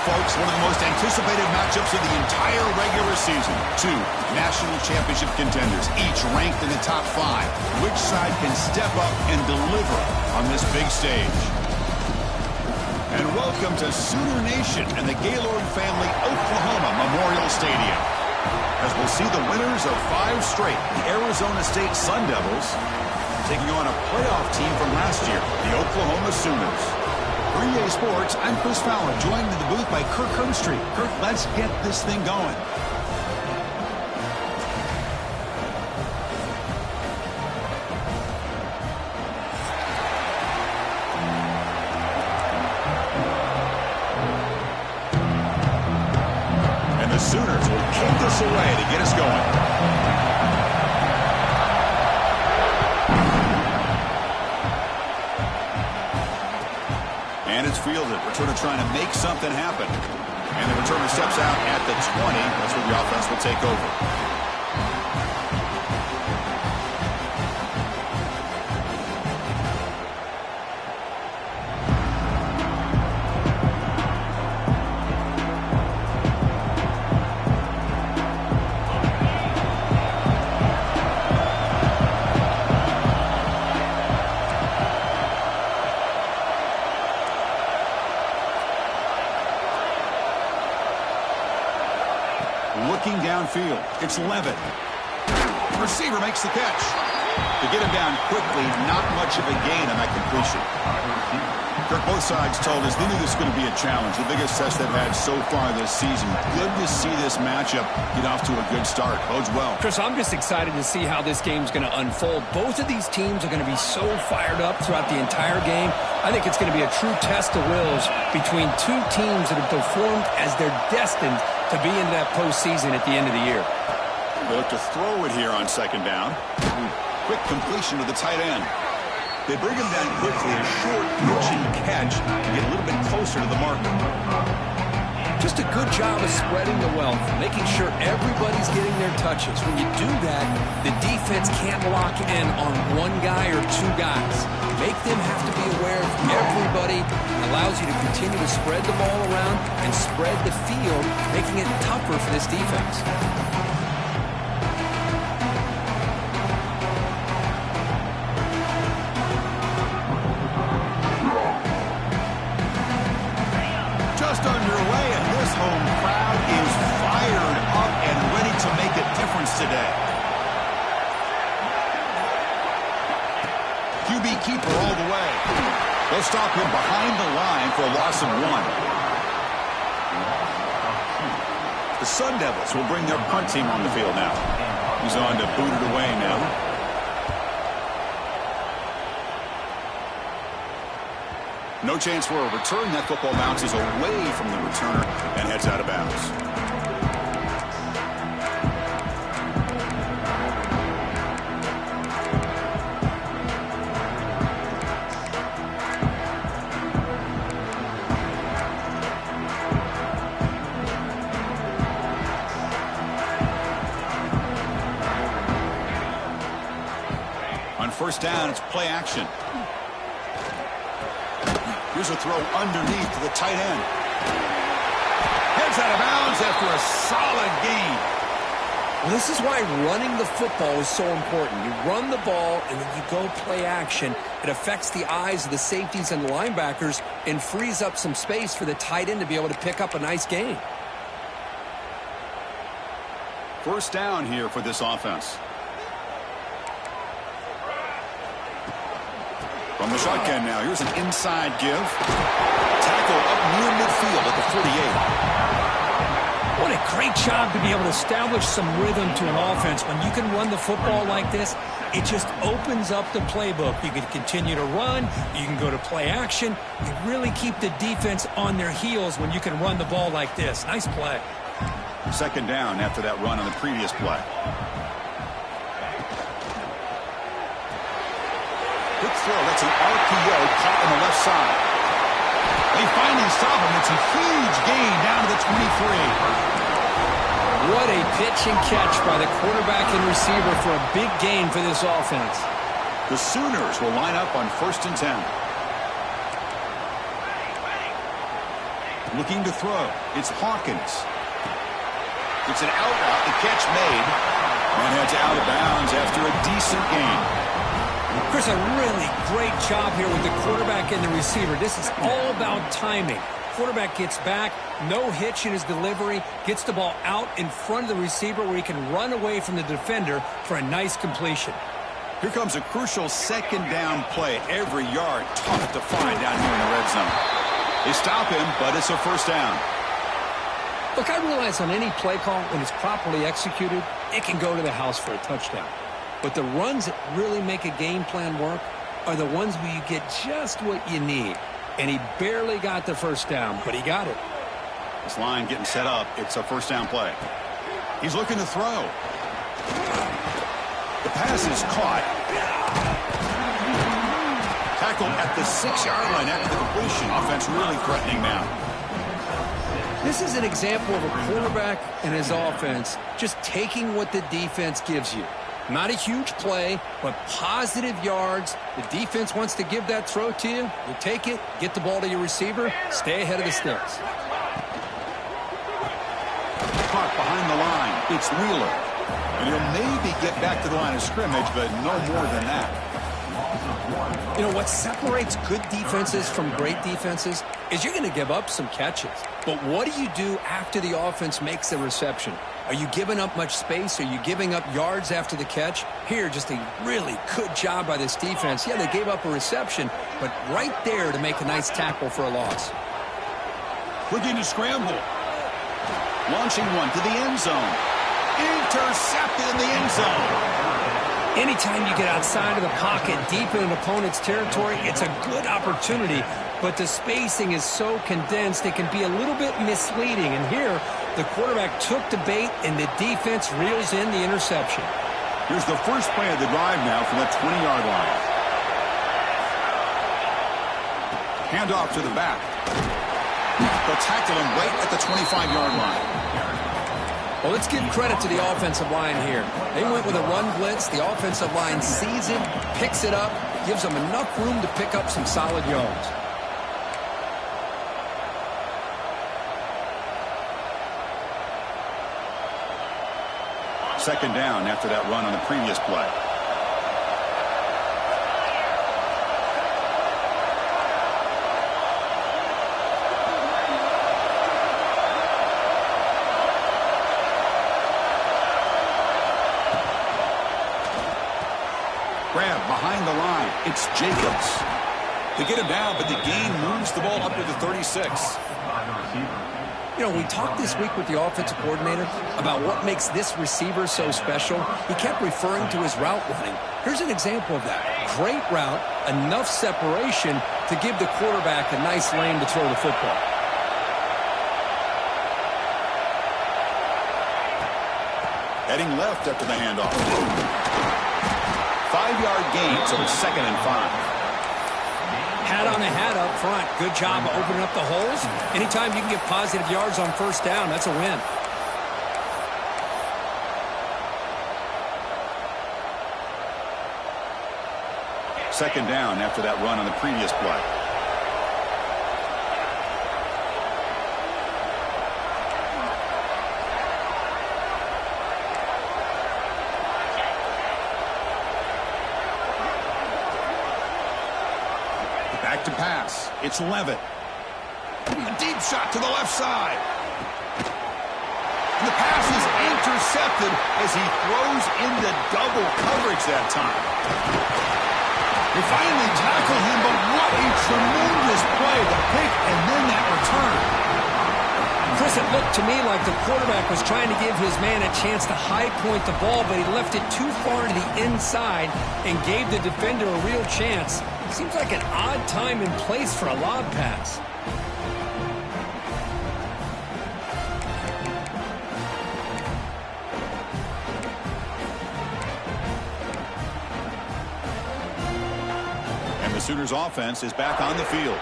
folks, one of the most anticipated matchups of the entire regular season. Two national championship contenders, each ranked in the top 5. Which side can step up and deliver on this big stage? And welcome to Sooner Nation and the Gaylord Family Oklahoma Memorial Stadium, as we'll see the winners of 5 straight, the Arizona State Sun Devils, taking on a playoff team from last year, the Oklahoma Sooners. For EA Sports, I'm Chris Fowler, joined in the booth by Kirk Herbstreit. Kirk, let's get this thing going. And the Sooners will kick this away to get us going. And it's fielded. Returner trying to make something happen. And the returner steps out at the 20. That's where the offense will take over. Looking downfield, it's Levitt. Receiver makes the catch. To get him down quickly, not much of a gain on that completion. Kirk, both sides told us they knew this was going to be a challenge, the biggest test they've had so far this season. Good to see this matchup get off to a good start. Bodes well. Chris, I'm just excited to see how this game's going to unfold. Both of these teams are going to be so fired up throughout the entire game. I think it's going to be a true test of wills between two teams that have performed as they're destined to be into that postseason at the end of the year. They look to throw it here on second down. Quick completion to the tight end. They bring him down quickly, a short, pitching catch to get a little bit closer to the marker. Just a good job of spreading the wealth, making sure everybody's getting their touches. When you do that, the defense can't lock in on one guy or two guys. Make them have to be aware of everybody. Allows you to continue to spread the ball around and spread the field, making it tougher for this defense. Just underway, and this home crowd is fired up and ready to make a difference today. QB keeper all the way. They'll stop him behind the line for a loss of 1. The Sun Devils will bring their punt team on the field now. He's on to boot it away now. No chance for a return. That football bounces away from the returner and heads out of bounds. On first down, it's play action. Here's a throw underneath to the tight end. Heads out of bounds after a solid gain. Well, this is why running the football is so important. You run the ball, and then you go play action. It affects the eyes of the safeties and linebackers and frees up some space for the tight end to be able to pick up a nice gain. First down here for this offense. From the shotgun now, here's an inside give. Tackle up near midfield at the 48. What a great job to be able to establish some rhythm to an offense. When you can run the football like this, it just opens up the playbook. You can continue to run. You can go to play action. You really keep the defense on their heels when you can run the ball like this. Nice play. Second down after that run on the previous play. Quick throw. That's an RPO caught on the left side. They finally stop him. It's a huge gain down to the 23. What a pitch and catch by the quarterback and receiver for a big gain for this offense. The Sooners will line up on 1st and 10. Looking to throw. It's Hawkins. It's an out route. The catch made. And heads out of bounds after a decent gain. Chris, a really great job here with the quarterback and the receiver. This is all about timing. Quarterback gets back, no hitch in his delivery, gets the ball out in front of the receiver where he can run away from the defender for a nice completion. Here comes a crucial second down play. Every yard tough to find down here in the red zone. They stop him, but it's a first down. Look, I realize on any play call, when it's properly executed, it can go to the house for a touchdown. But the runs that really make a game plan work are the ones where you get just what you need. And he barely got the first down, but he got it. This line getting set up. It's a first down play. He's looking to throw. The pass is caught. Tackled at the 6-yard line after the completion. Offense really threatening now. This is an example of a quarterback and his offense just taking what the defense gives you. Not a huge play, but positive yards. The defense wants to give that throw to you. You take it, get the ball to your receiver, stay ahead of the sticks. Caught behind the line. It's Wheeler. And he'll maybe get back to the line of scrimmage, but no more than that. You know, what separates good defenses from great defenses is you're going to give up some catches. But what do you do after the offense makes the reception? Are you giving up much space? Are you giving up yards after the catch? Here, just a really good job by this defense. Yeah, they gave up a reception, but right there to make a nice tackle for a loss. Looking to scramble. Launching one to the end zone. Intercepted in the end zone. Anytime you get outside of the pocket, deep in an opponent's territory, it's a good opportunity, but the spacing is so condensed it can be a little bit misleading. And here, the quarterback took the bait, and the defense reels in the interception. Here's the first play of the drive now from the 20-yard line. Handoff to the back. They'll tackle him right at the 25-yard line. Well, let's give credit to the offensive line here. They went with a run blitz. The offensive line sees it, picks it up, gives them enough room to pick up some solid yards. Second down after that run on the previous play. Grab behind the line. It's Jacobs. They get him down, but the gain moves the ball up to the 36. You know, we talked this week with the offensive coordinator about what makes this receiver so special. He kept referring to his route running. Here's an example of that. Great route, enough separation to give the quarterback a nice lane to throw the football. Heading left after the handoff. 5-yard gain, so it's 2nd and 5. Hat on a hat up front. Good job of opening up the holes. Anytime you can get positive yards on first down, that's a win. Second down after that run on the previous play. Back to pass. It's Levitt. A deep shot to the left side. And the pass is intercepted as he throws into double coverage that time. They finally tackle him, but what a tremendous play. The pick and then that return. Chris, it looked to me like the quarterback was trying to give his man a chance to high point the ball, but he left it too far to the inside and gave the defender a real chance. Seems like an odd time and place for a lob pass. And the Sooners offense is back on the field.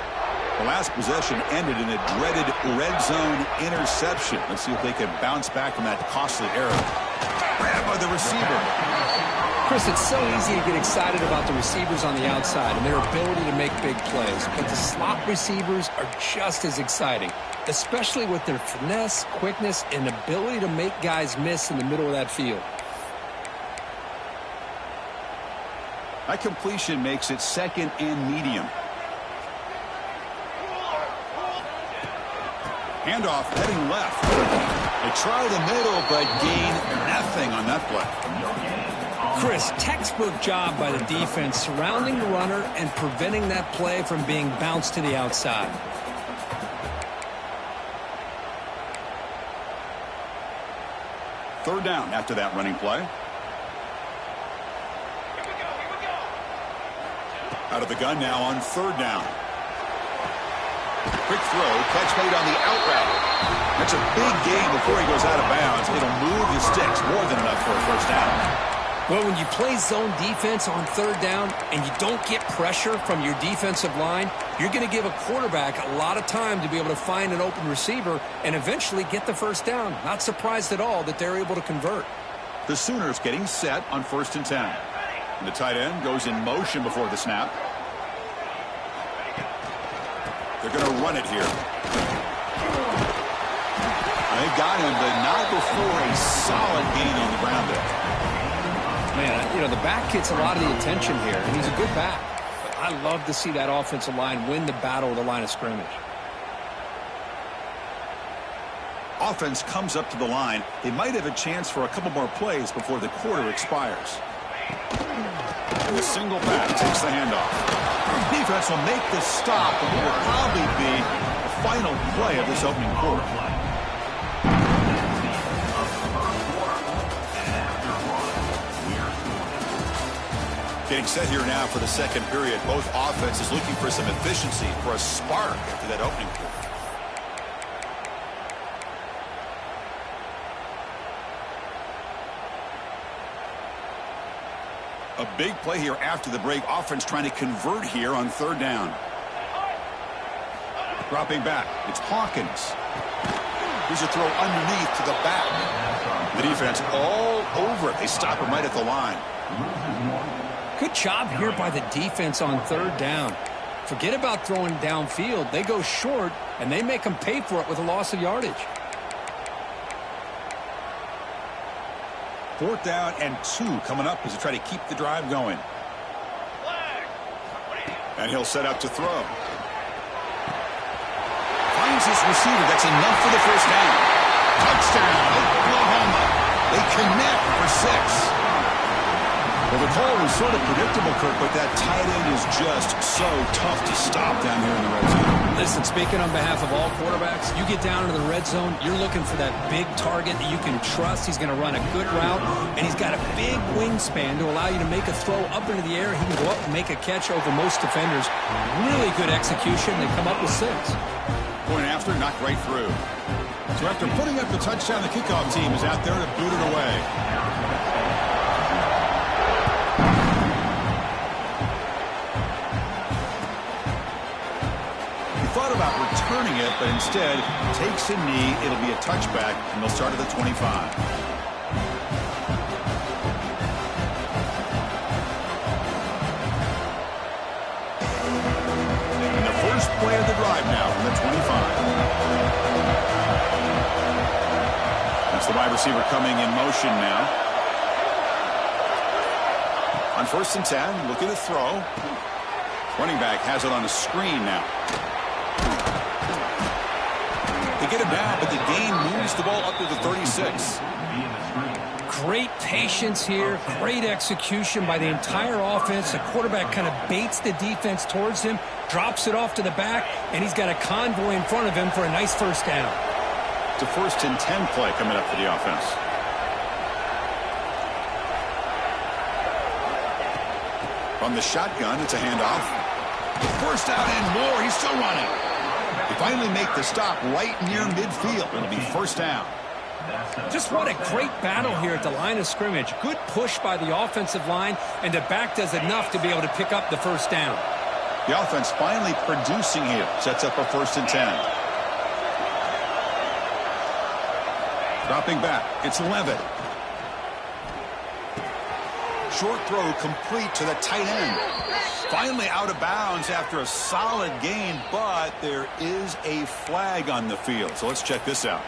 The last possession ended in a dreaded red zone interception. Let's see if they can bounce back from that costly error. Grab by the receiver. Chris, it's so easy to get excited about the receivers on the outside and their ability to make big plays, but the slot receivers are just as exciting, especially with their finesse, quickness, and ability to make guys miss in the middle of that field. That completion makes it second and medium. Handoff heading left. They try the middle, but gain nothing on that play. Chris, textbook job by the defense surrounding the runner and preventing that play from being bounced to the outside. Third down after that running play. Out of the gun now on third down. Quick throw, catch made on the out route. That's a big gain before he goes out of bounds. It'll move the sticks more than enough for a first down. Well, when you play zone defense on third down and you don't get pressure from your defensive line, you're going to give a quarterback a lot of time to be able to find an open receiver and eventually get the first down. Not surprised at all that they're able to convert. The Sooners getting set on 1st and 10. And the tight end goes in motion before the snap. They're going to run it here. They got him, but not before a solid gain on the ground there. Man, you know, the back gets a lot of the attention here, and he's a good back. But I love to see that offensive line win the battle of the line of scrimmage. Offense comes up to the line. They might have a chance for a couple more plays before the quarter expires. And the single back takes the handoff. Defense will make the stop, but it will probably be the final play of this opening quarter. Getting set here now for the second period. Both offenses looking for some efficiency, for a spark after that opening quarter. A big play here after the break. Offense trying to convert here on third down. Dropping back. It's Hawkins. Here's a throw underneath to the back. The defense all over it. They stop him right at the line. Good job here by the defense on third down. Forget about throwing downfield. They go short, and they make them pay for it with a loss of yardage. 4th down and 2 coming up as they try to keep the drive going. And he'll set up to throw. Finds his receiver. That's enough for the first down. Touchdown, Oklahoma. They connect for 6. Well, the call was sort of predictable, Kirk, but that tight end is just so tough to stop down here in the red zone. Listen, speaking on behalf of all quarterbacks, you get down into the red zone, you're looking for that big target that you can trust. He's going to run a good route, and he's got a big wingspan to allow you to make a throw up into the air. He can go up and make a catch over most defenders. Really good execution. They come up with 6. Point after, knocked right through. So after putting up the touchdown, the kickoff team is out there to boot it away. Thought about returning it, but instead takes a knee. It'll be a touchback, and they'll start at the 25. And the first play of the drive now from the 25. That's the wide receiver coming in motion now. On 1st and 10, looking to throw. Running back has it on a screen now. They get him down, but the gain moves the ball up to the 36. Great patience here. Great execution by the entire offense. The quarterback kind of baits the defense towards him, drops it off to the back, and he's got a convoy in front of him for a nice first down. It's a 1st and 10 play coming up for the offense. From the shotgun, it's a handoff. First out and more. He's still running. They finally make the stop right near midfield. It'll be first down. Just what a great battle here at the line of scrimmage. Good push by the offensive line, and the back does enough to be able to pick up the first down. The offense finally producing here. Sets up a 1st and 10. Dropping back. It's Levitt. Short throw complete to the tight end. Finally out of bounds after a solid gain, but there is a flag on the field. So let's check this out.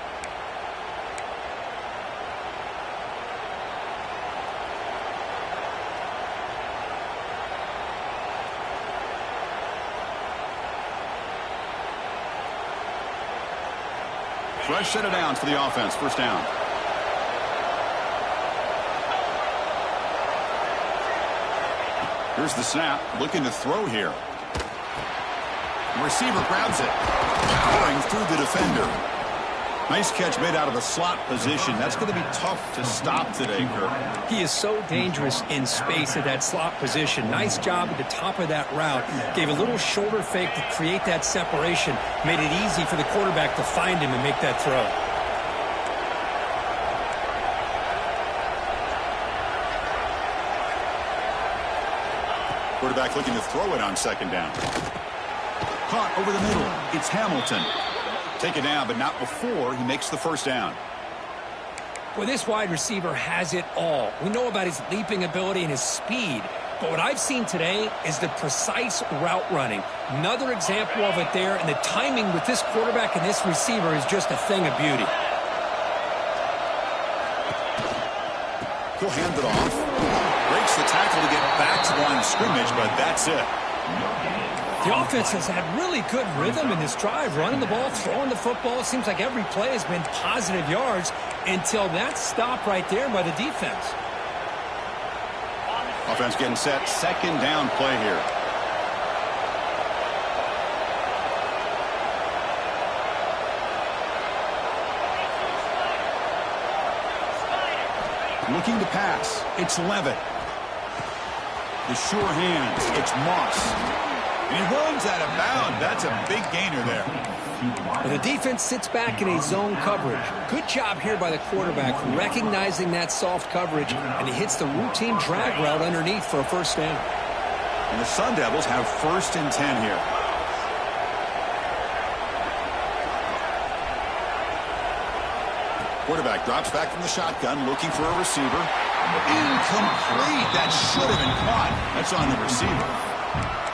Fresh set of downs for the offense. First down. Here's the snap. Looking to throw here. The receiver grabs it. Powering through the defender. Nice catch made out of the slot position. That's going to be tough to stop today, Kirk. He is so dangerous in space at that slot position. Nice job at the top of that route. Gave a little shoulder fake to create that separation. Made it easy for the quarterback to find him and make that throw. Quarterback looking to throw it on second down. Caught over the middle. It's Hamilton. Take it down, but not before he makes the first down. Well, this wide receiver has it all. We know about his leaping ability and his speed, but what I've seen today is the precise route running. Another example of it there, and the timing with this quarterback and this receiver is just a thing of beauty. He'll hand it off. Breaks the tackle to get back to the line of scrimmage, but that's it. The offense has had really good rhythm in this drive, running the ball, throwing the football. It seems like every play has been positive yards until that stop right there by the defense. Offense getting set. Second down play here. Looking to pass. It's Levitt. The sure hands. It's Moss. And he runs out of bounds. That's a big gainer there. Well, the defense sits back in a zone coverage. Good job here by the quarterback recognizing that soft coverage, and he hits the routine drag route underneath for a first down. And the Sun Devils have 1st and 10 here. Quarterback drops back from the shotgun, looking for a receiver. Incomplete. That should have been caught. That's on the receiver.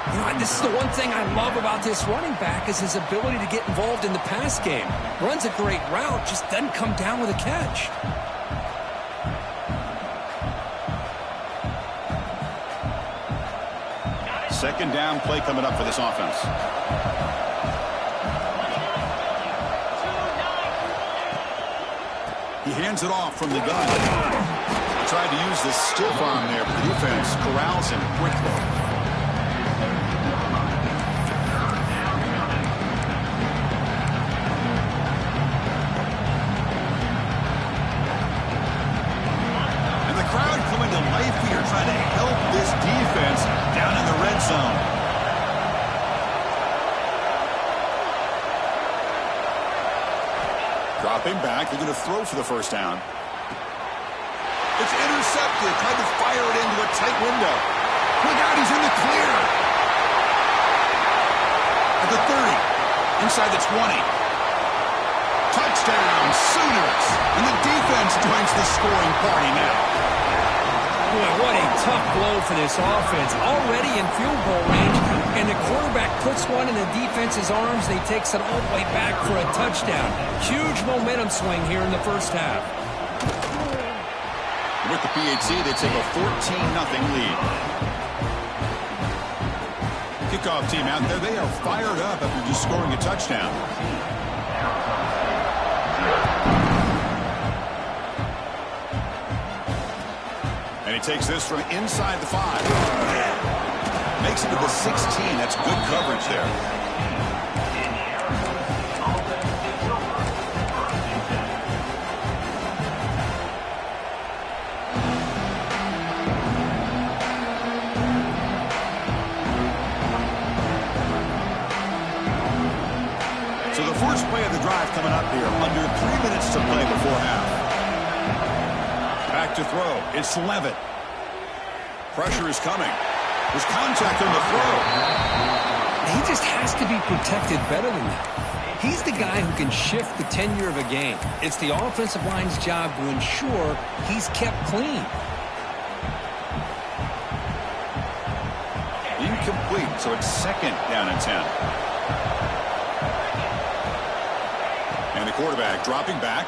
You know, this is the one thing I love about this running back is his ability to get involved in the pass game. Runs a great route, just doesn't come down with a catch. Second down play coming up for this offense. He hands it off from the gun. Tried to use the stiff arm there, but the defense corrals him quickly. Trying to help this defense down in the red zone. Dropping back, they're going to throw for the first down. It's intercepted. Tried to fire it into a tight window. Look out, he's in the clear. At the 30, inside the 20. Touchdown, Sooners. And the defense joins the scoring party now. Boy, what a tough blow for this offense. Already in field goal range, and the quarterback puts one in the defense's arms, and he takes it all the way back for a touchdown. Huge momentum swing here in the first half. With the PHC, they take a 14-0 lead. Kickoff team out there, they are fired up after just scoring a touchdown. And he takes this from inside the 5. Makes it to the 16. That's good coverage there. So the first play of the drive coming up here. Under 3 minutes to play before half. Back to throw. It's Levitt. Pressure is coming. There's contact on the throw. He just has to be protected better than that. He's the guy who can shift the tenure of a game. It's the offensive line's job to ensure he's kept clean. So it's 2nd down and 10. And the quarterback dropping back.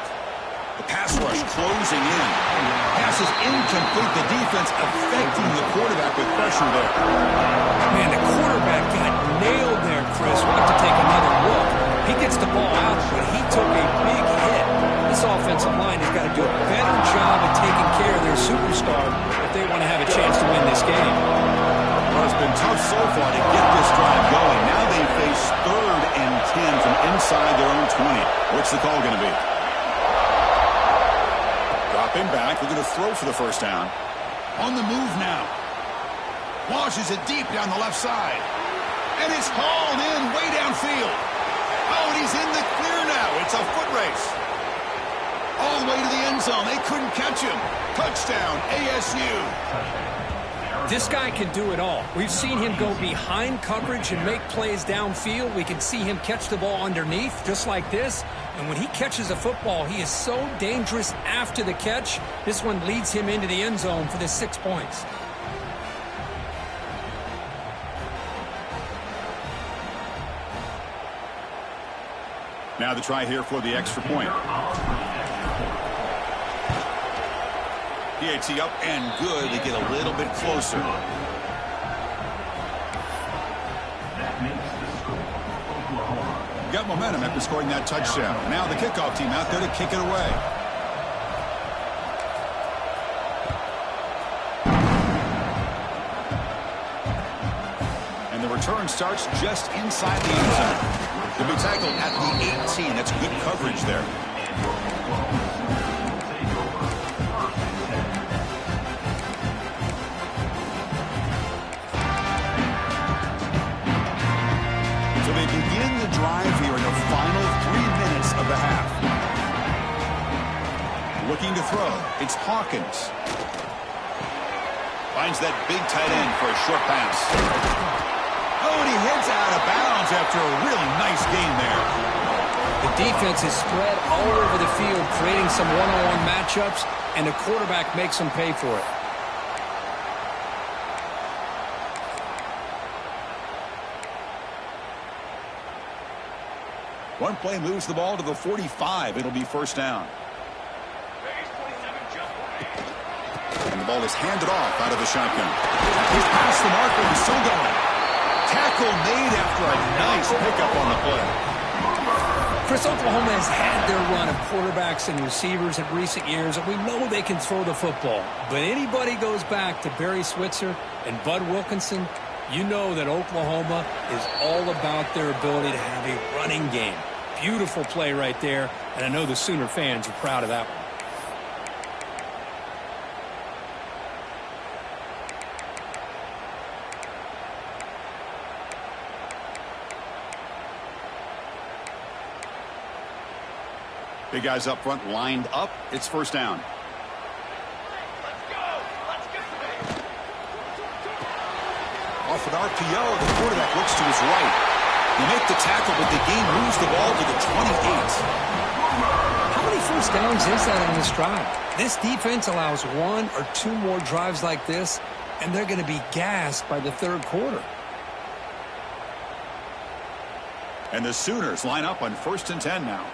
The pass rush closing in. Pass is incomplete. The defense affecting the quarterback with pressure there. Man, the quarterback got nailed there, Chris. We'll have to take another look. He gets the ball out, but he took a big hit. This offensive line has got to do a better job of taking care of their superstar if they want to have a chance to win this game. Well, it's been tough so far to get this drive going. Now they face 3rd and 10 from inside their own 20. What's the call going to be? Dropping back. They're going to throw for the first down. On the move now. Launches it deep down the left side. And it's hauled in way downfield. Oh, and he's in the clear now. It's a foot race. All the way to the end zone. They couldn't catch him. Touchdown, ASU. This guy can do it all. We've seen him go behind coverage and make plays downfield. We can see him catch the ball underneath, just like this. And when he catches a football, he is so dangerous after the catch. This one leads him into the end zone for the 6 points. Now the try here for the extra point. PAT up and good. They get a little bit closer. Got momentum after scoring that touchdown. Now the kickoff team out there to kick it away. And the return starts just inside the end zone. They'll be tackled at the 18. That's good coverage there. So they begin the drive here in the final 3 minutes of the half. Looking to throw. It's Hawkins. Finds that big tight end for a short pass. Oh, and he heads out of bounds after a really nice game there. The defense is spread all over the field, creating some one-on-one matchups, and the quarterback makes them pay for it. One play moves the ball to the 45. It'll be first down. And the ball is handed off out of the shotgun. He's past the marker. He's still going. Tackle made after a nice pickup on the play. Chris, Oklahoma has had their run of quarterbacks and receivers in recent years, and we know they can throw the football. But anybody goes back to Barry Switzer and Bud Wilkinson, you know that Oklahoma is all about their ability to have a running game. Beautiful play right there, and I know the Sooner fans are proud of that one. Big guys up front lined up. It's first down. Off an RPO, the quarterback looks to his right. They make the tackle, but the game moves the ball to the 28. How many first downs is that on this drive? This defense allows 1 or 2 more drives like this, and they're going to be gassed by the third quarter. And the Sooners line up on 1st and 10 now.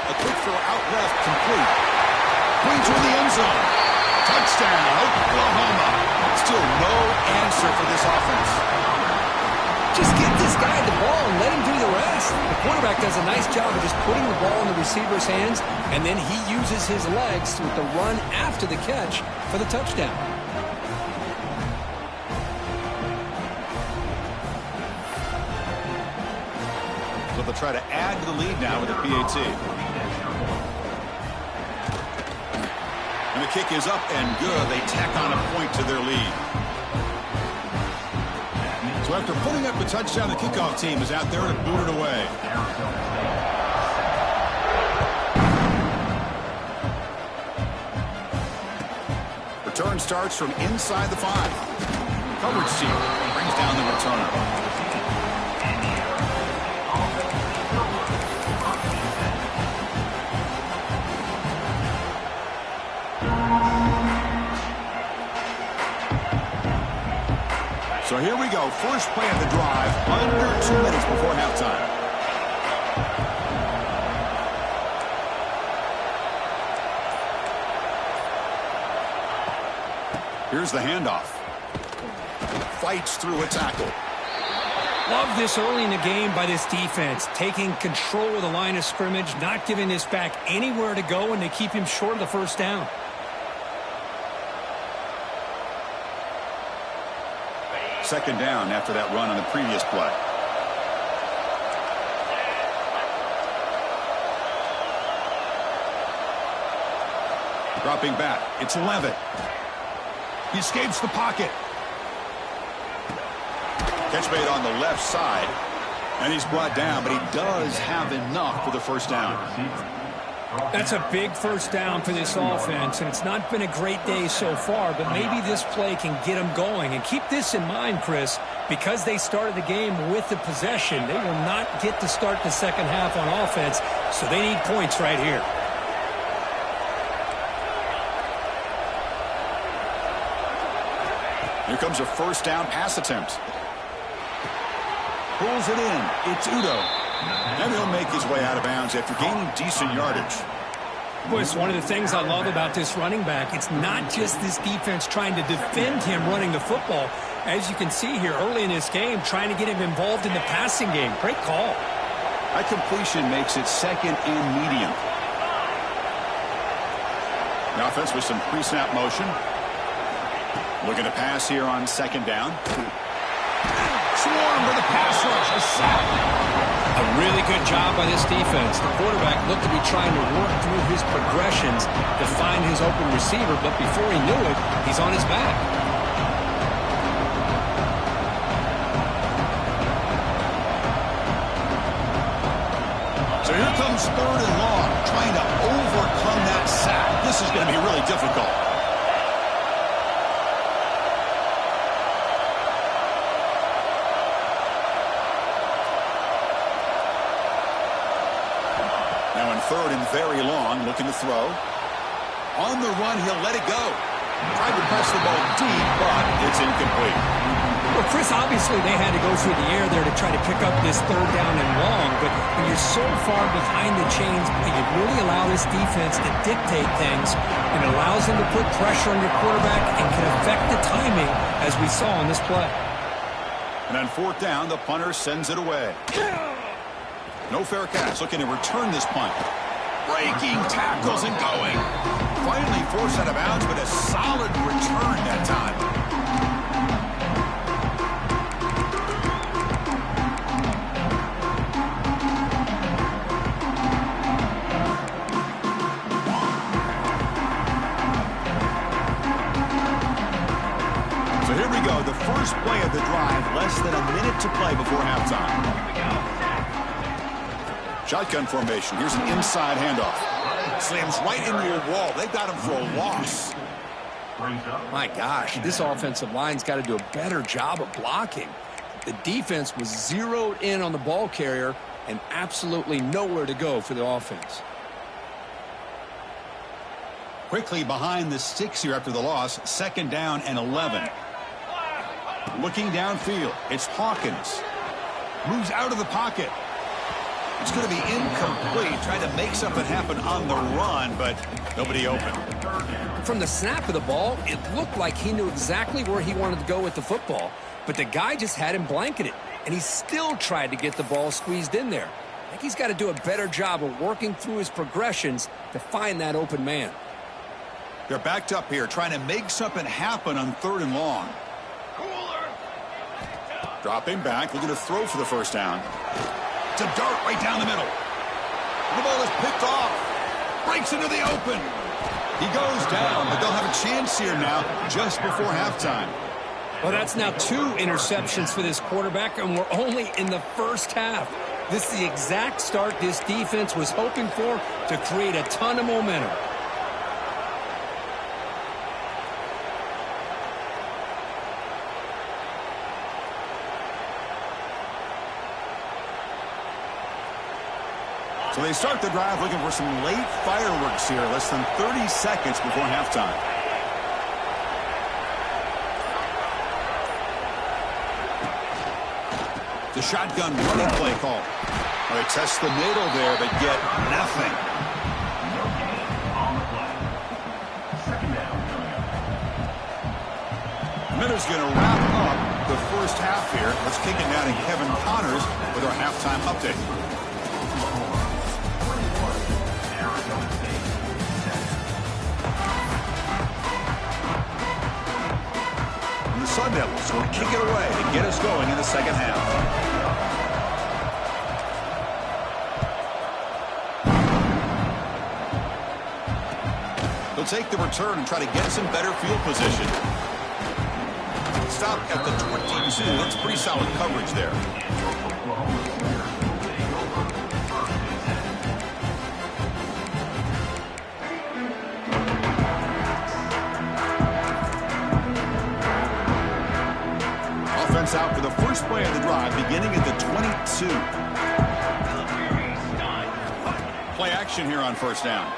A quick throw out left, complete. Queen to the end zone. Touchdown, Oklahoma. Still no answer for this offense. Just get this guy the ball and let him do the rest. The quarterback does a nice job of just putting the ball in the receiver's hands, and then he uses his legs with the run after the catch for the touchdown. So they'll try to add to the lead now with a PAT. And the kick is up and good. They tack on a point to their lead. So after putting up a touchdown, the kickoff team is out there to boot it away. Return starts from inside the 5. Coverage team brings down the returner. So here we go. First play of the drive, under 2 minutes before halftime. Here's the handoff. Fights through a tackle. Love this early in the game by this defense, taking control of the line of scrimmage, not giving this back anywhere to go, and they keep him short of the first down. Second down after that run on the previous play. Dropping back. It's Levitt. He escapes the pocket. Catch made on the left side. And he's brought down, but he does have enough for the first down. That's a big first down for this offense, and it's not been a great day so far, but maybe this play can get them going. And keep this in mind, Chris, because they started the game with the possession, they will not get to start the second half on offense, so they need points right here. Here comes a first down pass attempt. Pulls it in. It's Udoh. And he'll make his way out of bounds after gaining decent yardage. Boy, it's one of the things I love about this running back. It's not just this defense trying to defend him running the football. As you can see here early in this game, trying to get him involved in the passing game. Great call. That completion makes it second and medium. The offense with some pre-snap motion. Looking to pass here on second down. Swarm with a pass rush. A sack. A really good job by this defense. The quarterback looked to be trying to work through his progressions to find his open receiver, but before he knew it, he's on his back. So here comes third and long, trying to overcome that sack. This is going to be really difficult. Third and very long, looking to throw. On the run, he'll let it go. Tried to press the ball deep, but it's incomplete. Well, Chris, obviously they had to go through the air there to try to pick up this third down and long, but when you're so far behind the chains, you really allow this defense to dictate things, and it allows them to put pressure on your quarterback and can affect the timing, as we saw on this play. And on fourth down, the punter sends it away. No fair catch, looking to return this punt. Breaking tackles and going. Finally forced out of bounds, but a solid return that time. So here we go, the first play of the drive, less than a minute to play before halftime. Shotgun formation. Here's an inside handoff. Slams right into a wall. They got him for a loss. My gosh, this offensive line's got to do a better job of blocking. The defense was zeroed in on the ball carrier and absolutely nowhere to go for the offense. Quickly behind the sticks here after the loss. Second down and 11. Looking downfield. It's Hawkins. Moves out of the pocket. It's going to be incomplete, trying to make something happen on the run, but nobody open. From the snap of the ball, it looked like he knew exactly where he wanted to go with the football, but the guy just had him blanketed, and he still tried to get the ball squeezed in there. I think he's got to do a better job of working through his progressions to find that open man. They're backed up here, trying to make something happen on third and long. Dropping back, looking to throw for the first down. It's a dart right down the middle. The ball is picked off. Breaks into the open. He goes down, but they'll have a chance here now just before halftime. Well, that's now 2 interceptions for this quarterback, and we're only in the first half. This is the exact start this defense was hoping for to create a ton of momentum. So they start the drive looking for some late fireworks here, less than 30 seconds before halftime. The shotgun running play call. They test the middle there, but get nothing. Miller's going to wrap up the first half here. Let's kick it down to Kevin Connors with our halftime update. And the Sun Devils will kick it away to get us going in the second half. He'll take the return and try to get some better field position. Stop at the 22. That's pretty solid coverage there. Offense out for the first play of the drive, beginning at the 22. Play action here on first down.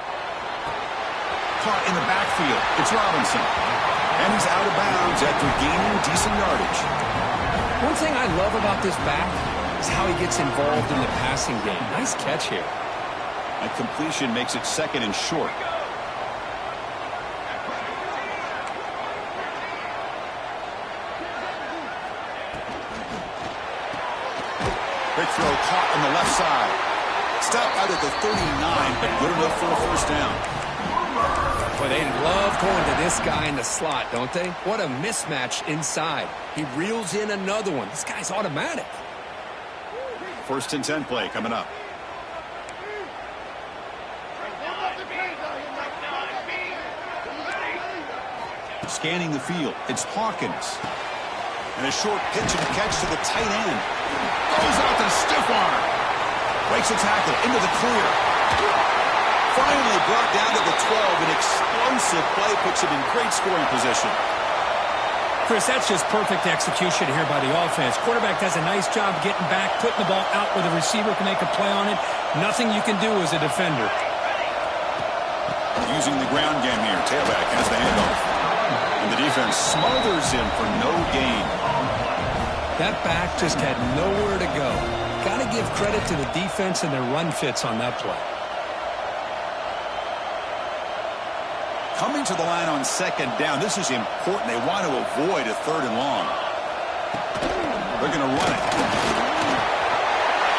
Caught in the backfield. It's Robinson. And he's out of bounds after gaining decent yardage. One thing I love about this back is how he gets involved in the passing game. Nice catch here. That completion makes it second and short. Quick throw caught on the left side. Stop out at the 39, but good enough for a first down. Boy, they love going to this guy in the slot, don't they? What a mismatch inside. He reels in another one. This guy's automatic. First and 10 play coming up. Scanning the field. It's Hawkins. And a short pitch and catch to the tight end. Goes out to stiff arm. Breaks a tackle into the clear. Finally brought down to the 12. An explosive play puts him in great scoring position. Chris, that's just perfect execution here by the offense. Quarterback does a nice job getting back, putting the ball out where the receiver can make a play on it. Nothing you can do as a defender. Using the ground game here. Tailback has the handoff. And the defense smothers him for no gain. That back just had nowhere to go. Got to give credit to the defense and their run fits on that play. Coming to the line on second down. This is important. They want to avoid a third and long. They're going to run it.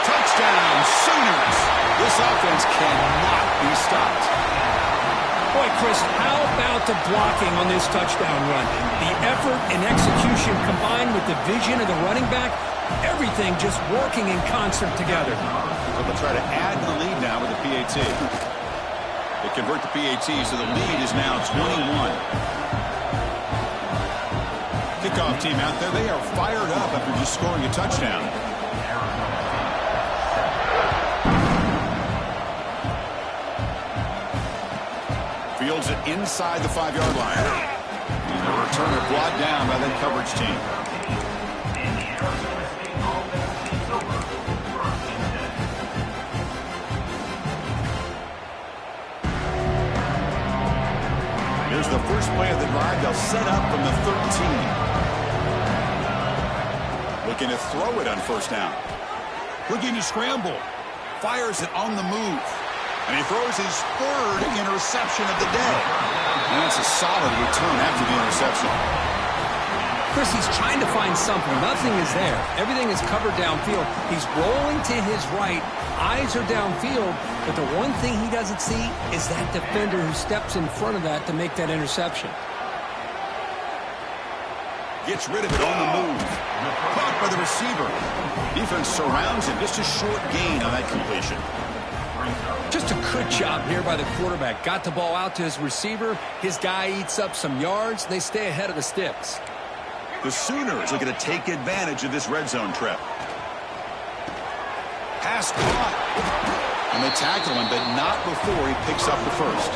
Touchdown, Sooners. This offense cannot be stopped. Boy, Chris, how about the blocking on this touchdown run? The effort and execution combined with the vision of the running back, everything just working in concert together. So they'll try to add to the lead now with the PAT. They convert the PAT, so the lead is now 21. Kickoff team out there. They are fired up after just scoring a touchdown. Fields it inside the 5-yard line. And the returner brought down by that coverage team. Here's the first play of the drive. They'll set up from the 13. Looking to throw it on first down. Looking to scramble. Fires it on the move. And he throws his third interception of the day. And that's a solid return after the interception. Chris, he's trying to find something. Nothing is there. Everything is covered downfield. He's rolling to his right. Eyes are downfield. But the one thing he doesn't see is that defender who steps in front of that to make that interception. Gets rid of it on the move. Caught by the receiver. Defense surrounds him. Just a short gain on that completion. Just a good job here by the quarterback. Got the ball out to his receiver. His guy eats up some yards. They stay ahead of the sticks. The Sooners are going to take advantage of this red zone trip. Pass caught. And they tackle him, but not before he picks up the first.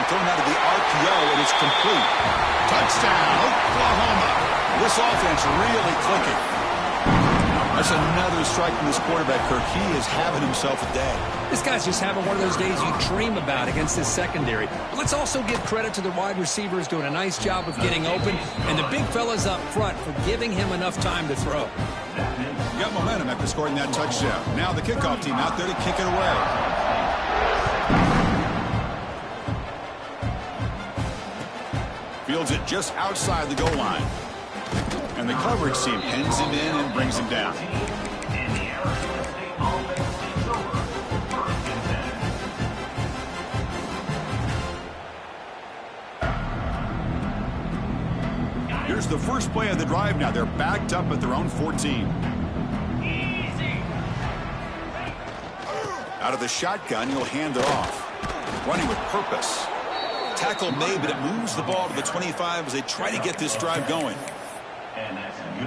Thrown out of the RPO, and it's complete. Touchdown, Oklahoma. This offense really clicking. A That's another strike from this quarterback, Kirk. He is having himself a day. This guy's just having one of those days you dream about against this secondary. But let's also give credit to the wide receivers doing a nice job of getting open, and the big fellas up front for giving him enough time to throw. You got momentum after scoring that touchdown. Now the kickoff team out there to kick it away. Fields it just outside the goal line. And the coverage team pins him in and brings him down. Here's the first play of the drive now. They're backed up at their own 14. Out of the shotgun, he'll hand it off. Running with purpose. Tackle made, but it moves the ball to the 25 as they try to get this drive going.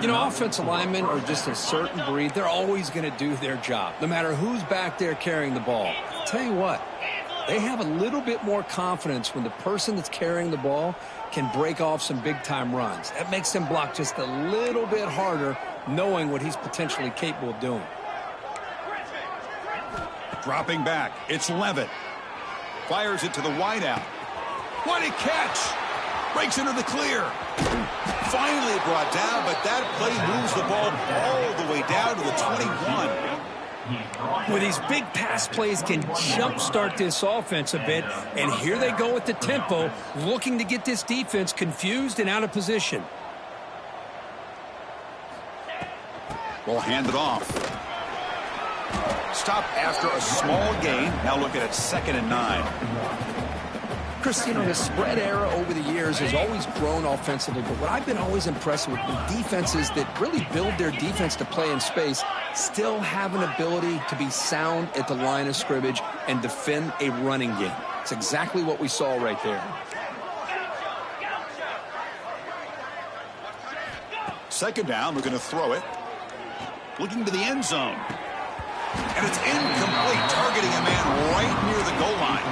You know, offensive linemen are just a certain breed. They're always going to do their job, no matter who's back there carrying the ball. I'll tell you what, they have a little bit more confidence when the person that's carrying the ball can break off some big-time runs. That makes them block just a little bit harder, knowing what he's potentially capable of doing. Dropping back, it's Levitt. Fires it to the wideout. What a catch! Breaks into the clear. Finally brought down, but that play moves the ball all the way down to the 21. Well, these big pass plays can jumpstart this offense a bit, and here they go at the tempo, looking to get this defense confused and out of position. We'll hand it off. Stop after a small gain. Now looking at 2nd and 9. Chris, you know, the spread era over the years has always grown offensively, but what I've been always impressed with defenses that really build their defense to play in space still have an ability to be sound at the line of scrimmage and defend a running game. It's exactly what we saw right there. Second down, we're going to throw it. Looking to the end zone. And it's incomplete, targeting a man right near the goal line.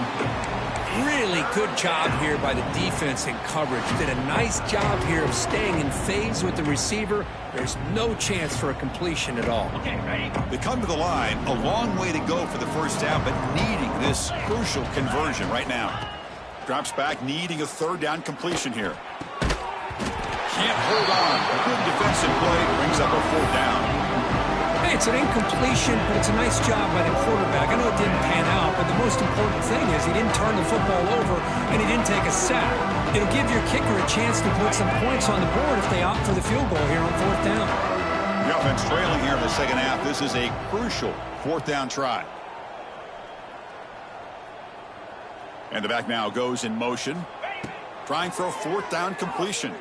Really good job here by the defense in coverage. Did a nice job here of staying in phase with the receiver. There's no chance for a completion at all. They come to the line, a long way to go for the first down, but needing this crucial conversion right now. Drops back, needing a 3rd down completion here. Can't hold on. A good defensive play brings up a 4th down. Hey, it's an incompletion, but it's a nice job by the quarterback. I know it didn't pan out, but the most important thing is he didn't turn the football over and he didn't take a sack. It'll give your kicker a chance to put some points on the board if they opt for the field goal here on 4th down. The offense trailing here in the second half. This is a crucial 4th down try. And the back now goes in motion, trying for a 4th down completion.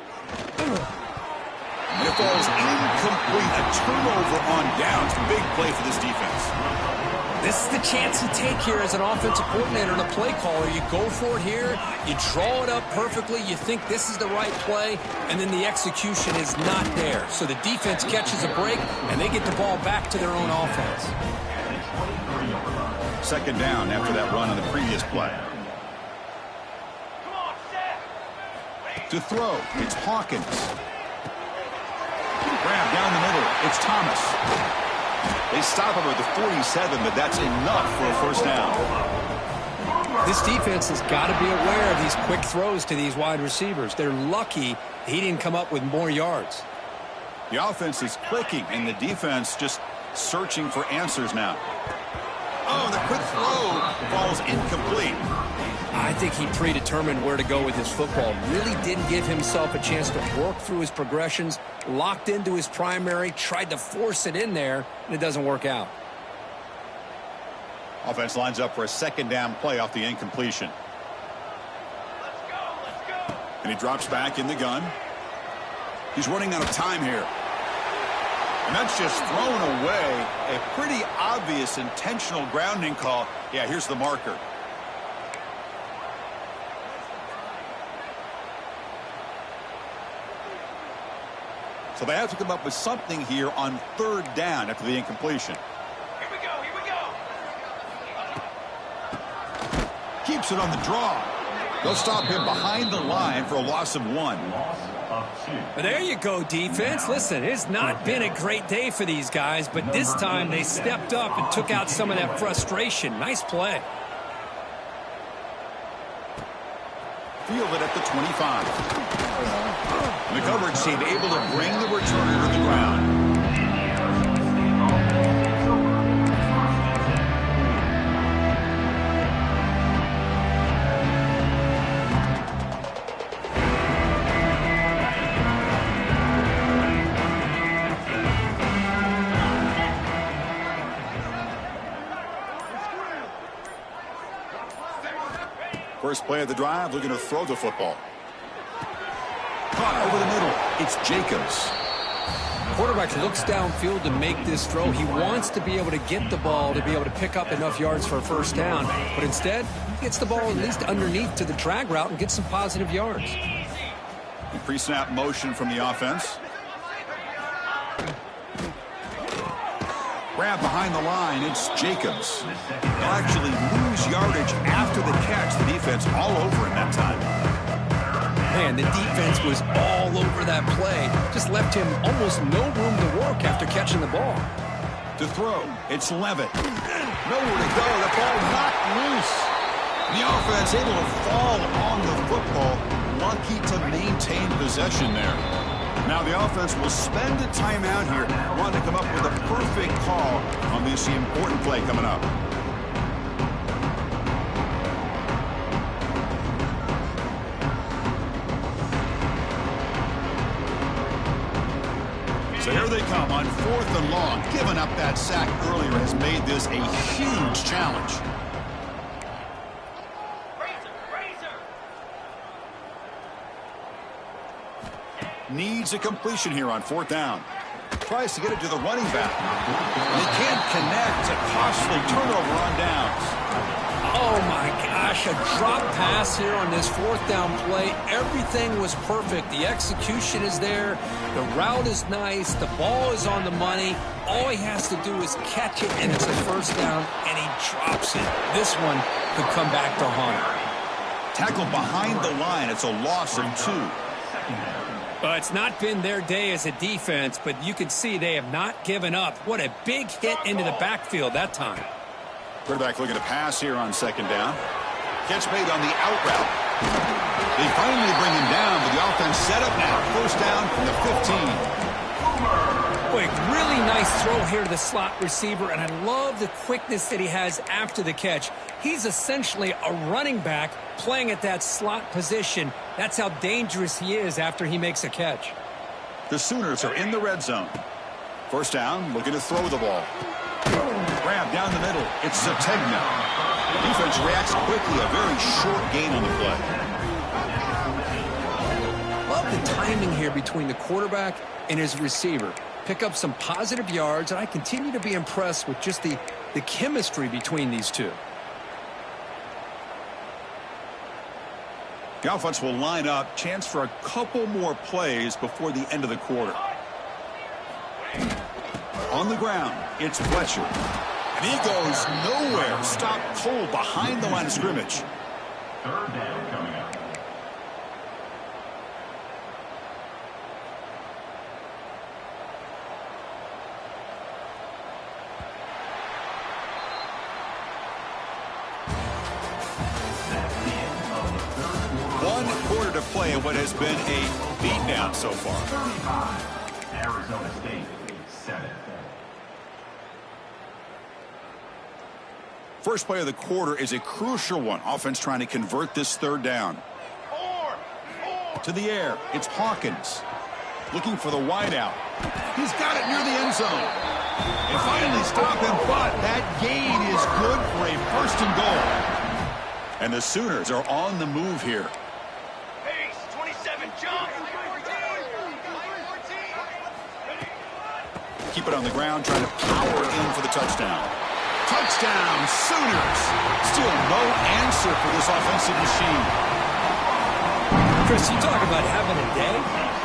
And it falls incomplete. A turnover on downs. Big play for this defense. This is the chance you take here as an offensive coordinator and a play caller. You go for it here. You draw it up perfectly. You think this is the right play, and then the execution is not there. So the defense catches a break, and they get the ball back to their own offense. 2nd down after that run on the previous play. To throw, it's Hawkins. Grab down the middle. It's Thomas. They stop him at the 47, but that's enough for a 1st down. This defense has got to be aware of these quick throws to these wide receivers. They're lucky he didn't come up with more yards. The offense is clicking, and the defense just searching for answers now. Oh, the quick throw falls incomplete. I think he predetermined where to go with his football. Really didn't give himself a chance to work through his progressions, locked into his primary, tried to force it in there, and it doesn't work out. Offense lines up for a 2nd down play off the incompletion. And he drops back in the gun. He's running out of time here. And that's just thrown away. A pretty obvious intentional grounding call. Yeah, here's the marker. So they have to come up with something here on 3rd down after the incompletion. Here we go, here we go. Keeps it on the draw. They'll stop him behind the line for a loss of 1. There you go, defense. Listen, it's not been a great day for these guys, but this time they stepped up and took out some of that frustration. Nice play. Fielded at the 25. The coverage team able to bring the returner to the ground. First play of the drive, looking to throw the football. Caught over the middle. It's Jacobs. Quarterback looks downfield to make this throw. He wants to be able to get the ball to be able to pick up enough yards for a first down. But instead, he gets the ball at least underneath to the drag route and gets some positive yards. Pre-snap motion from the offense. Grab behind the line, it's Jacobs. They'll actually lose yardage after the catch. The defense all over him that time. Man, the defense was all over that play. Just left him almost no room to work after catching the ball. To throw, it's Levitt. Nowhere to go, the ball knocked loose. The offense able to fall on the football. Lucky to maintain possession there. Now the offense will spend a timeout here, wanting to come up with a perfect call on this important play coming up. So here they come on 4th and long. Giving up that sack earlier has made this a huge challenge. Needs a completion here on 4th down. Tries to get it to the running back. They can't connect. A costly turnover on downs. Oh, my gosh. A drop pass here on this 4th down play. Everything was perfect. The execution is there. The route is nice. The ball is on the money. All he has to do is catch it, and it's a first down, and he drops it. This one could come back to haunt him. Tackled behind the line. It's a loss of 2. It's not been their day as a defense, but you can see they have not given up. What a big hit into the backfield that time. Quarterback looking to pass here on 2nd down. Catch made on the out route. They finally bring him down, but the offense set up now. First down from the 15. Quick, really nice throw here to the slot receiver, and I love the quickness that he has after the catch. He's essentially a running back playing at that slot position. That's how dangerous he is after he makes a catch. The Sooners are in the red zone. First down, looking to throw the ball. Grab down the middle. It's Zategna. Defense reacts quickly. A very short gain on the play. Love the timing here between the quarterback and his receiver. Pick up some positive yards, and I continue to be impressed with just the chemistry between these two. The offense will line up. Chance for a couple more plays before the end of the quarter. On the ground, it's Fletcher. And he goes nowhere. Stopped cold behind the line of scrimmage. 3rd down coming up. To play in what has been a beatdown so far. 35, Arizona State, 7. First play of the quarter is a crucial one. Offense trying to convert this 3rd down. To the air, it's Hawkins. Looking for the wideout. He's got it near the end zone. And finally stop him, but that gain is good for a 1st and goal. And the Sooners are on the move here. Keep it on the ground, trying to power in for the touchdown. Touchdown, Sooners! Still no answer for this offensive machine. Chris, you talk about having a day.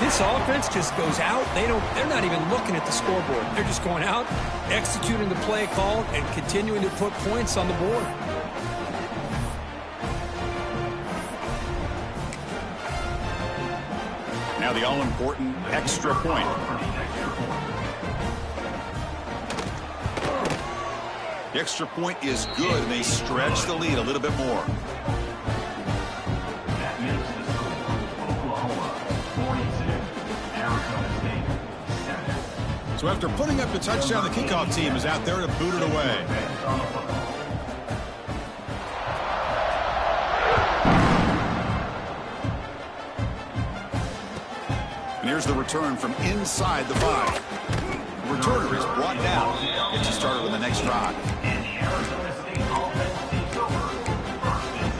This offense just goes out. They're not even looking at the scoreboard. They're just going out, executing the play call, and continuing to put points on the board. Now the all-important extra point. The extra point is good, and they stretch the lead a little bit more. That makes the score Oklahoma 42, Arizona State 7. So after putting up the touchdown, the kickoff team is out there to boot it away. And here's the return from inside the 5. The returner is brought down. Gets you started on the next drive. And the Arizona State offense takes over 1st and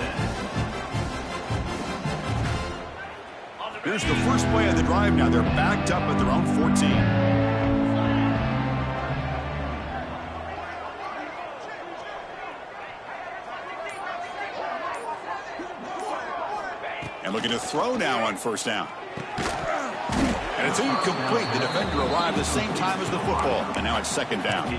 10. Here's the first play of the drive now. They're backed up at their own 14. And looking to throw now on 1st down. And it's incomplete. The defender arrived the same time as the football. And now it's 2nd down.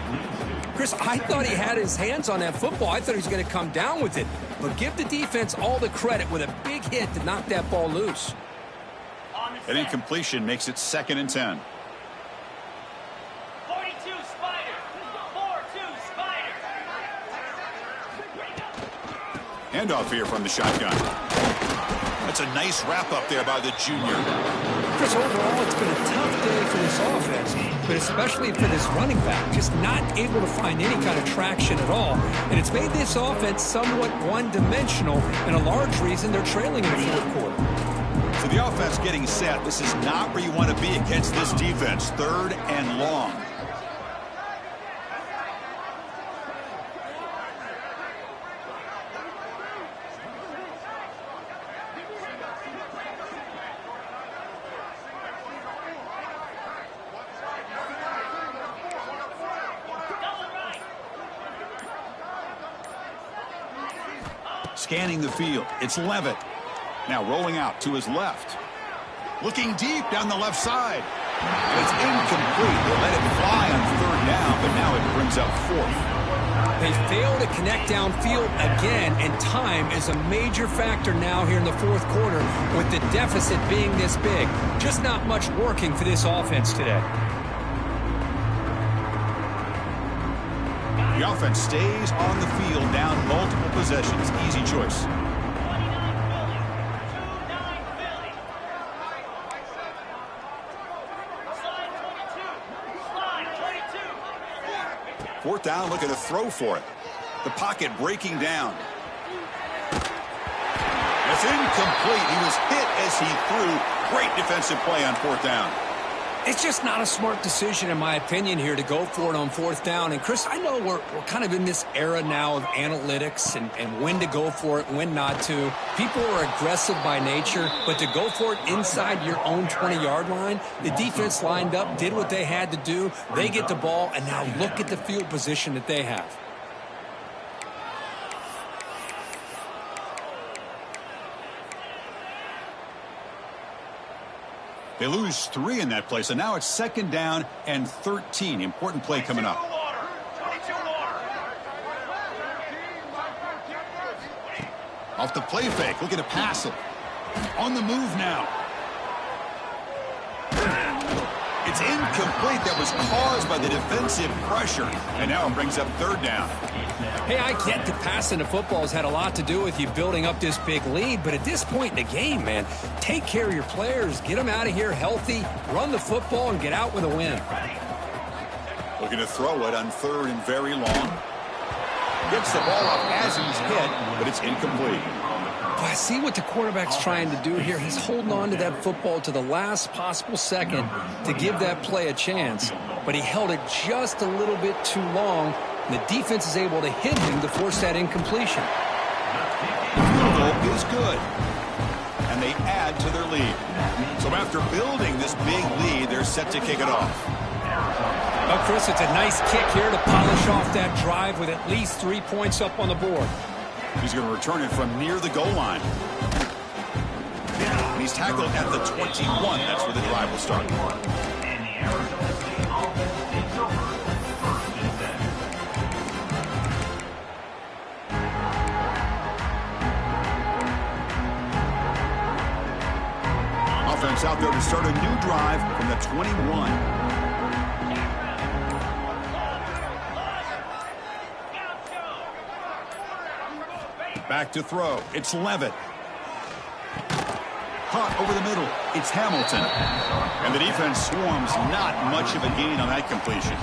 Chris, I thought he had his hands on that football. I thought he was going to come down with it. But give the defense all the credit with a big hit to knock that ball loose. An incompletion makes it 2nd and 10. 42 Spider. 4-2 Spider. Handoff here from the shotgun. That's a nice wrap-up there by the junior. Chris, overall, it's been a tough day for this offense, but especially for this running back, just not able to find any kind of traction at all. And it's made this offense somewhat one-dimensional, and a large reason they're trailing in the 4th quarter. So the offense getting set. This is not where you want to be against this defense. 3rd and long. Scanning the field. It's Levitt. Now rolling out to his left. Looking deep down the left side. And it's incomplete. They let it fly on 3rd down, but now it brings up 4th. They fail to connect downfield again, and time is a major factor now here in the 4th quarter with the deficit being this big. Just not much working for this offense today. The offense stays on the field down multiple possessions. Easy choice. 29 Philly. 22. 4th down, looking to throw for it. The pocket breaking down. It's incomplete. He was hit as he threw. Great defensive play on 4th down. It's just not a smart decision, in my opinion, here to go for it on 4th down. And, Chris, I know we're kind of in this era now of analytics and when to go for it, when not to. People are aggressive by nature, but to go for it inside your own 20-yard line, the defense lined up, did what they had to do. They get the ball, and now look at the field position that they have. They lose 3 in that play, so now it's 2nd down and 13. Important play coming up. 22 Off the play fake, looking to pass it. On the move now. It's incomplete. That was caused by the defensive pressure. And now it brings up 3rd down. Hey, I get that passing the football has had a lot to do with you building up this big lead, but at this point in the game, man, take care of your players, get them out of here healthy, run the football, and get out with a win. Looking to throw it on 3rd and very long. Gets the ball up as he's hit, but it's incomplete. I see what the quarterback's trying to do here. He's holding on to that football to the last possible second to give that play a chance, but he held it just a little bit too long. The defense is able to hit him to force that incompletion. The field goal is good. And they add to their lead. So after building this big lead, they're set to kick it off. Well, Chris, it's a nice kick here to polish off that drive with at least 3 points up on the board. He's going to return it from near the goal line. And he's tackled at the 21. That's where the drive will start. And the Arizona State offense takes over 1st and 10. Offense offense out there to start a new drive from the 21. Back to throw. It's Levitt. Caught over the middle. It's Hamilton. And the defense swarms. Not much of a gain on that completion.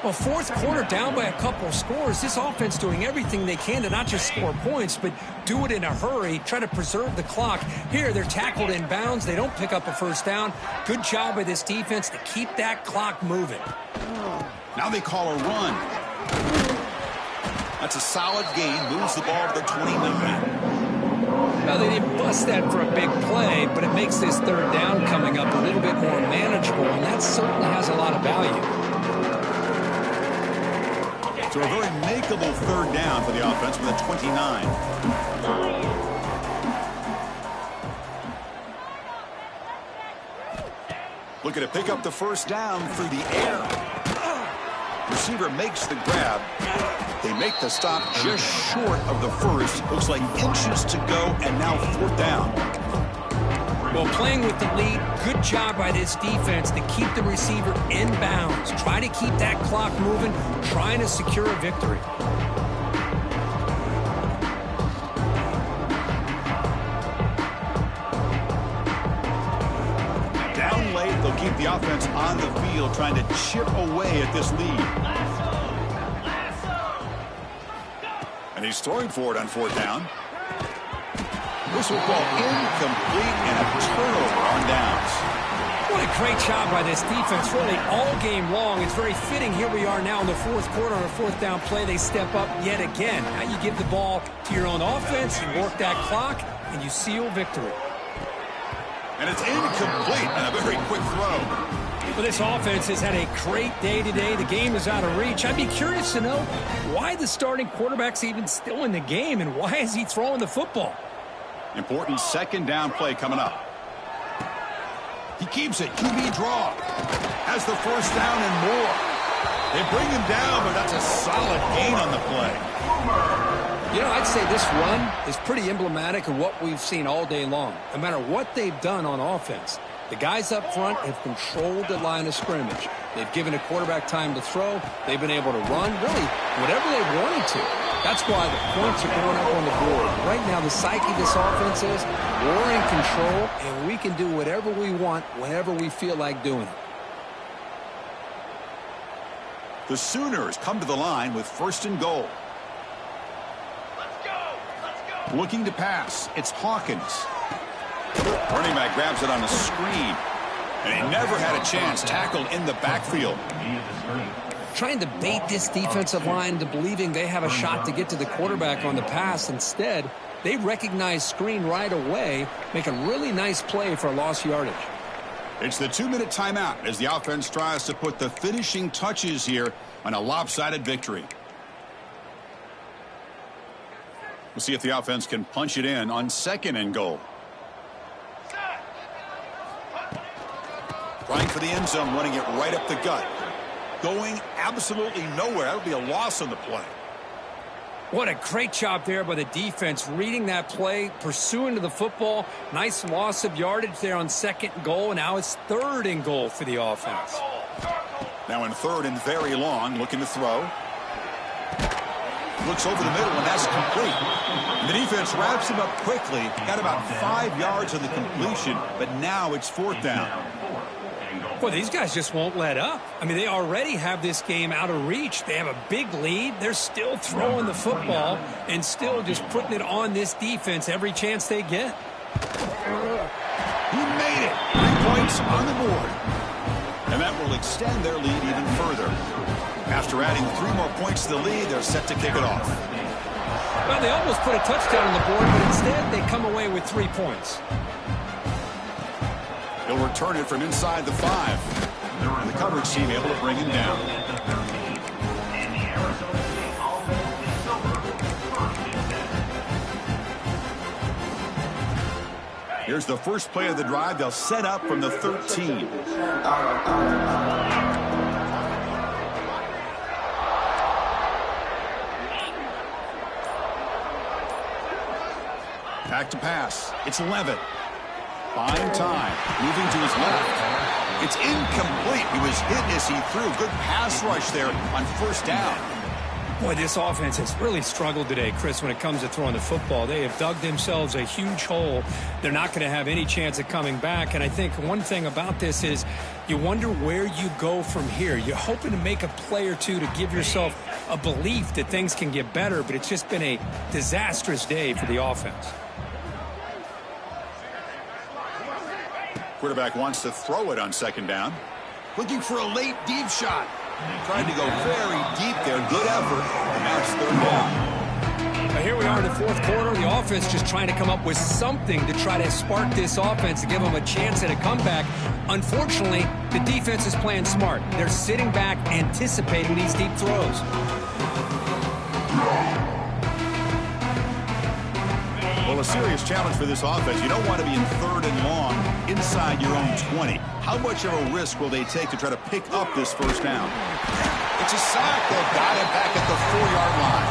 Well, fourth quarter down by a couple of scores. This offense doing everything they can to not just score points, but do it in a hurry, try to preserve the clock. Here, they're tackled in bounds. They don't pick up a first down. Good job by this defense to keep that clock moving. Now they call a run. That's a solid gain. Moves the ball to the 29. Now, they didn't bust that for a big play, but it makes this third down coming up a little bit more manageable, and that certainly has a lot of value. So a very makeable third down for the offense with a 29. Looking to pick up the first down through the air. Receiver makes the grab. They make the stop just short of the first. Looks like inches to go, and now fourth down. Well, playing with the lead, good job by this defense to keep the receiver in bounds. Try to keep that clock moving, trying to secure a victory. Down late, they'll keep the offense on the field, trying to chip away at this lead. And he's throwing for it on fourth down. Whistle ball incomplete and a turnover on downs. What a great job by this defense, really all game long. It's very fitting. Here we are now in the fourth quarter on a fourth down play. They step up yet again. Now you give the ball to your own offense, you work that clock, and you seal victory. And it's incomplete and a very quick throw. Well, this offense has had a great day today. The game is out of reach. I'd be curious to know why the starting quarterback's even still in the game, and why is he throwing the football? Important second down play coming up. He keeps it. QB draw. Has the first down and more. They bring him down, but that's a solid gain on the play. You know, I'd say this run is pretty emblematic of what we've seen all day long. No matter what they've done on offense, the guys up front have controlled the line of scrimmage. They've given a quarterback time to throw. They've been able to run, really, whatever they wanted to. That's why the points are going up on the board. Right now, the psyche of this offense is we're in control, and we can do whatever we want whenever we feel like doing it. The Sooners come to the line with first and goal. Let's go! Let's go! Looking to pass. It's Hawkins. Running back grabs it on a screen. And he never had a chance. Tackled in the backfield. Trying to bait this defensive line to believing they have a shot to get to the quarterback on the pass. Instead, they recognize screen right away, make a really nice play for a lost yardage. It's the 2-minute timeout as the offense tries to put the finishing touches here on a lopsided victory. We'll see if the offense can punch it in on second and goal. Trying for the end zone, running it right up the gut. Going absolutely nowhere. That would be a loss on the play. What a great job there by the defense, reading that play, pursuing to the football. Nice loss of yardage there on second and goal, and now it's third and goal for the offense. Now in third and very long, looking to throw. Looks over the middle, and that's complete. And the defense wraps him up quickly. Got about 5 yards on the completion, but now it's fourth down. Well, these guys just won't let up. I mean, they already have this game out of reach. They have a big lead. They're still throwing the football and still just putting it on this defense every chance they get. He made it. 3 points on the board. And that will extend their lead even further. After adding 3 more points to the lead, they're set to kick it off. Well, they almost put a touchdown on the board, but instead they come away with 3 points. He'll return it from inside the 5. And the coverage team able to bring him down. Here's the first play of the drive. They'll set up from the 13. Back to pass. It's Levitt. Buying time. Moving to his left. It's incomplete. He was hit as he threw. Good pass rush there on first down. Boy, this offense has really struggled today, Chris, when it comes to throwing the football. They have dug themselves a huge hole. They're not going to have any chance of coming back. And I think one thing about this is you wonder where you go from here. You're hoping to make a play or two to give yourself a belief that things can get better, but it's just been a disastrous day for the offense. Quarterback wants to throw it on second down. Looking for a late deep shot. Tried to go very deep there. Good effort. And now it's third down. Now here we are in the fourth quarter. The offense just trying to come up with something to try to spark this offense to give them a chance at a comeback. Unfortunately, the defense is playing smart. They're sitting back anticipating these deep throws. Well, a serious challenge for this offense. You don't want to be in third and long inside your own 20. How much of a risk will they take to try to pick up this first down? It's a sack. They've got it back at the 4-yard line.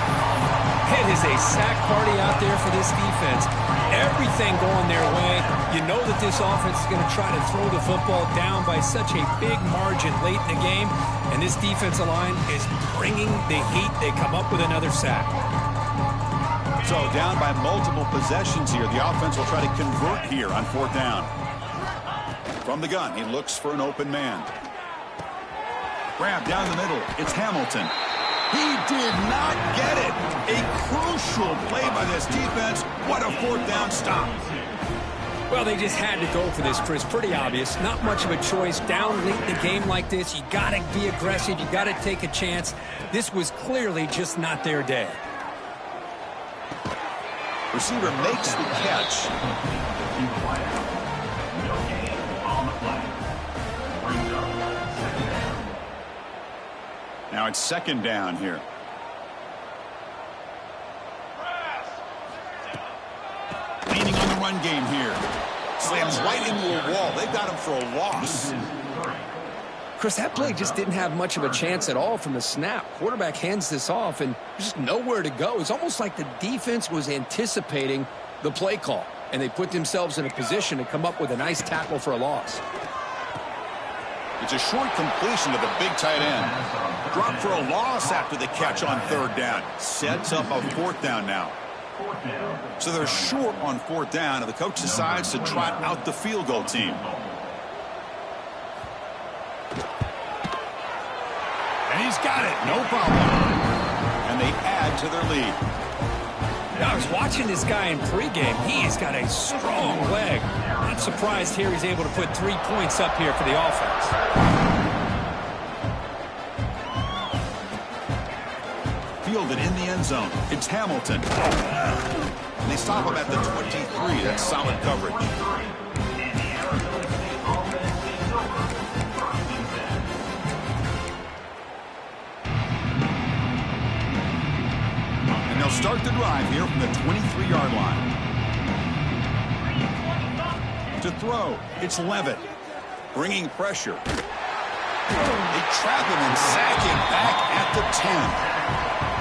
It is a sack party out there for this defense. Everything going their way. You know that this offense is going to try to throw the football down by such a big margin late in the game. And this defensive line is bringing the heat. They come up with another sack. So down by multiple possessions here. The offense will try to convert here on fourth down. From the gun, he looks for an open man. Grab down the middle. It's Hamilton. He did not get it. A crucial play by this defense. What a fourth down stop. Well, they just had to go for this, Chris. Pretty obvious. Not much of a choice. Down late in the game like this, you got to be aggressive. You got to take a chance. This was clearly just not their day. Receiver makes the catch. Now it's second down here. Leaning on the run game here. Slams right into a wall. They've got him for a loss. Chris, that play just didn't have much of a chance at all from the snap. Quarterback hands this off, and there's just nowhere to go. It's almost like the defense was anticipating the play call, and they put themselves in a position to come up with a nice tackle for a loss. It's a short completion to the big tight end. Dropped for a loss after the catch on third down. Sets up a fourth down now. So they're short on fourth down, and the coach decides to trot out the field goal team. And he's got it. No problem. And they add to their lead. I was watching this guy in pregame. He's got a strong leg. Not surprised here he's able to put 3 points up here for the offense. Fielded in the end zone. It's Hamilton. And they stop him at the 23. That's solid coverage. And they'll start the drive here from the 23-yard line. To throw, it's Levitt. Bringing pressure. They trap him and sack him back at the 10.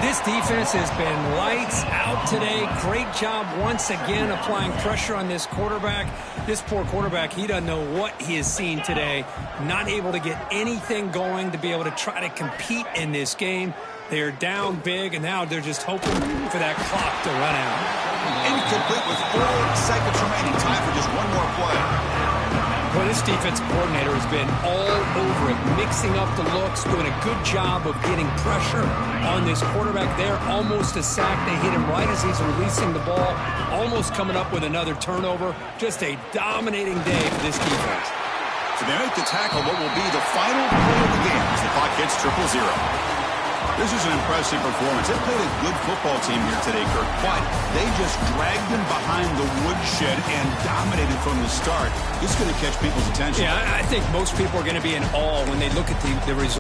This defense has been lights out today. Great job once again applying pressure on this quarterback. This poor quarterback, he doesn't know what he has seen today. Not able to get anything going to be able to try to compete in this game. They're down big, and now they're just hoping for that clock to run out. Incomplete with 4 seconds remaining. Time for just one more play. Well, this defensive coordinator has been all over it, mixing up the looks, doing a good job of getting pressure on this quarterback there. Almost a sack. They hit him right as he's releasing the ball, almost coming up with another turnover. Just a dominating day for this defense. So they make the tackle what will be the final play of the game as the clock hits 0-0. This is an impressive performance. They played a good football team here today, Kirk, but they just dragged them behind the woodshed and dominated from the start. This is going to catch people's attention. Yeah, I think most people are going to be in awe when they look at the result.